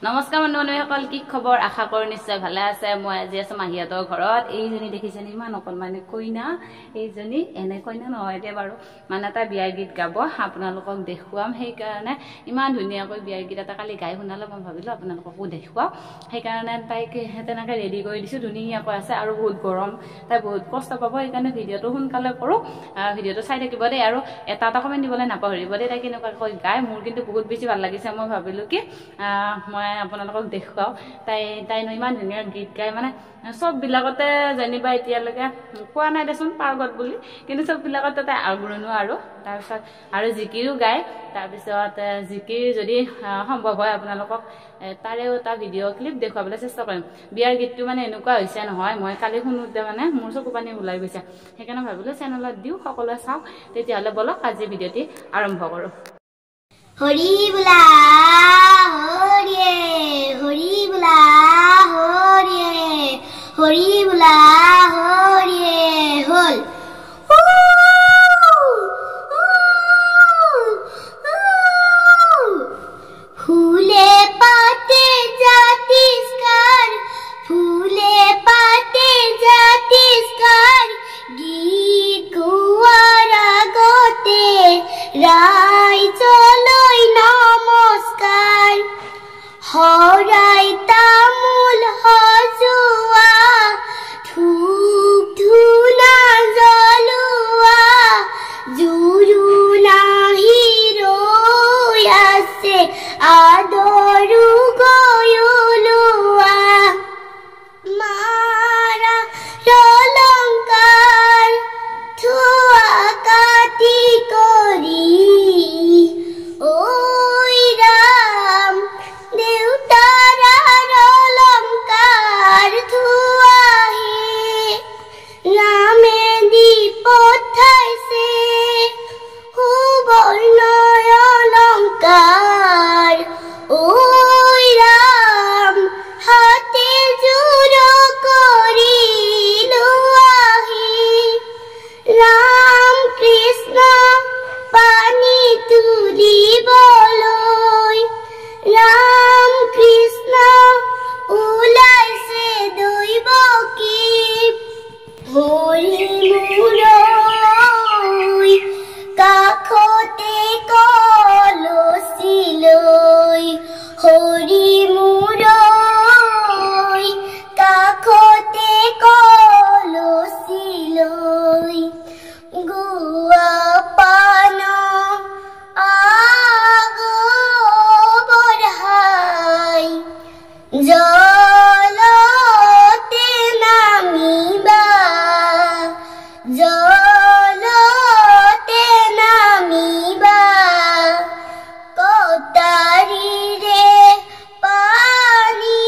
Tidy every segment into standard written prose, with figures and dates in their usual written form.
নমস্কাৰ বন্ধুসকল, কি খবৰ? আশা কৰো নিশ্চয় ভালে আছে। মই আজি আছো মাহীহঁতৰ ঘৰত। এইজনী দেখিছেন ইমান অকণমানি কইনা, এইজনী এনে কইনা নহয় দে বাৰু, মানে এটা বিয়াৰ গীত গাব, আপোনালোকক দেখুৱাম। সেইকাৰণে ইমান ধুনীয়াকৈ বিয়াৰ গীত এটা কালি গাই শুনালে, মই ভাবিলো আপোনালোককো দেখুৱাম। সেইকাৰণে তাইক তেনেকৈ ৰেডি কৰি দিছো, ধুনীয়াকৈ আছে। আৰু বহুত গৰম, তাই বহুত কষ্ট পাব, সেইকাৰণে ভিডিঅ'টো সোনকালে কৰো। ভিডিঅ'টো চাই থাকিব দেই, আৰু এটা কমেণ্ট দিবলৈ নাপাহৰিব দেই। তাই কেনেকুৱাকৈ গায়, মোৰ কিন্তু বহুত বেছি ভাল লাগিছে। মই ভাবিলো কি মই আপোনালোকক দেখুৱাও। তাই ইমান ধুনীয়া গীত গায়, মানে চববিলাকতে যেনিবা এতিয়ালৈকে কোৱা নাই দেচোন পাৰ্গত বুলি, কিন্তু চববিলাকতে তাই আগৰণো। আৰু তাৰপিছত আৰু জিকিৰো গায়। তাৰপিছত জিকিৰ যদি সম্ভৱ হয় আপোনালোকক তাৰেও এটা ভিডিঅ' ক্লিপ দেখুৱাবলৈ চেষ্টা কৰিম। বিয়াৰ গীতটো মানে এনেকুৱা হৈছে নহয়, মই কালি শুনোতে মানে মোৰ চকু পানী ওলাই গৈছে। সেইকাৰণে ভাবিলো চেনেলত দিওঁ, সকলোৱে চাওক। তেতিয়াহ'লে বলক আজি ভিডিঅ'টি আৰম্ভ কৰোঁ। হৰি বোলা হৰিয়ে, হৰি বোলা হৰিয়ে, হৰি বোলা হৰিয়ে হ'ল। ফুলে পাতে জাতিষ্কাৰ, ফুলে পাতে জাতিষ্কাৰ, গীত গোৱাৰ আগতে ৰাইজলৈ নমস্কাৰ। শৰাই তামোল সজোৱা, ধূপ ধূনা জ্বলোৱা, জোৰোণা হিৰৈ আছে, আদৰো গৈ ওলোৱা। মাৰা অলংকাৰ থোৱা কাটি কৰি, ঐ ৰাম দেউতাৰ অলংকাৰ থোৱাহে, ৰামে দি পঠাইছে সুবৰ্ণ অলংকাৰ। ঐ ৰাম হাতে জোৰ কৰি লোৱাহি, ৰাম কৃষ্ণ পানী তুলিবলৈ, ৰাম কৃষ্ণ ওলাইছে দৈৱকী। হৰি মূৰৈ কাষতে কলচি লৈ, হৰি মূৰৈ কাষতে কলচি লৈ, গুৱা পান আগবঢ়াই, জলতে নামিবা, জলতে নামিবা, কটাৰীৰে পানী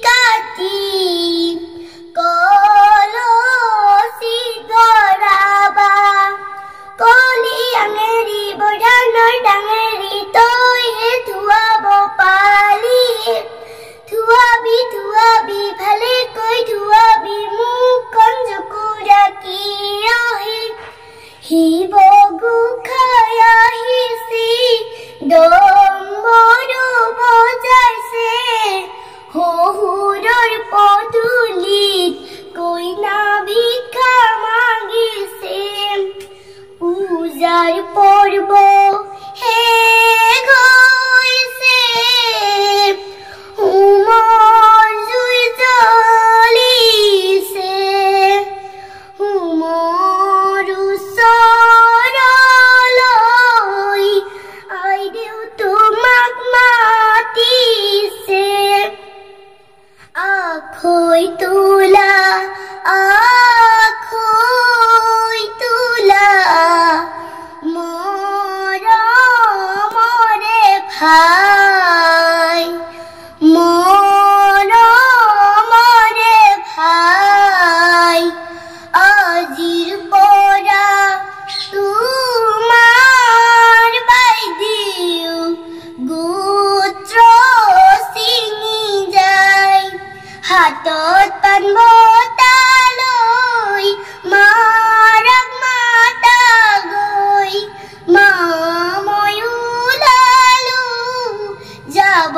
কাটি কলচিত ভৰাবা। কলি আঙেৰি বৰধানৰ ডাঙেৰি, তইহে ধুৱাব পালি, ধুৱাবি ধুৱাবি ভালেকৈ ধুৱাবি, মুখখন জুকুৰাকি ৰহি। শিৱ গোসাঁই আহিছে, ডম্বৰু বজাইছে, শহুৰৰ পদূলিত কইনা ভিক্ষা মাগিছে। পূজাৰ পৰ্ব শেষ হৈছে, হোমৰ জুই জ্বলিছে, হোমৰ ওচৰলৈ আইদেউ তোমাক মাতিছে। আখৈ তোলা, আখৈ তোলা, মৰমৰে ভাই, মৰমৰে ভাই, আজিৰ পৰা তোমাৰ বাইদেউ গোত্ৰ ছিঙি যায়। হাতত পাণ বঁটা লৈ মাৰাক মাতা গৈ, মা মই ওলালো যাব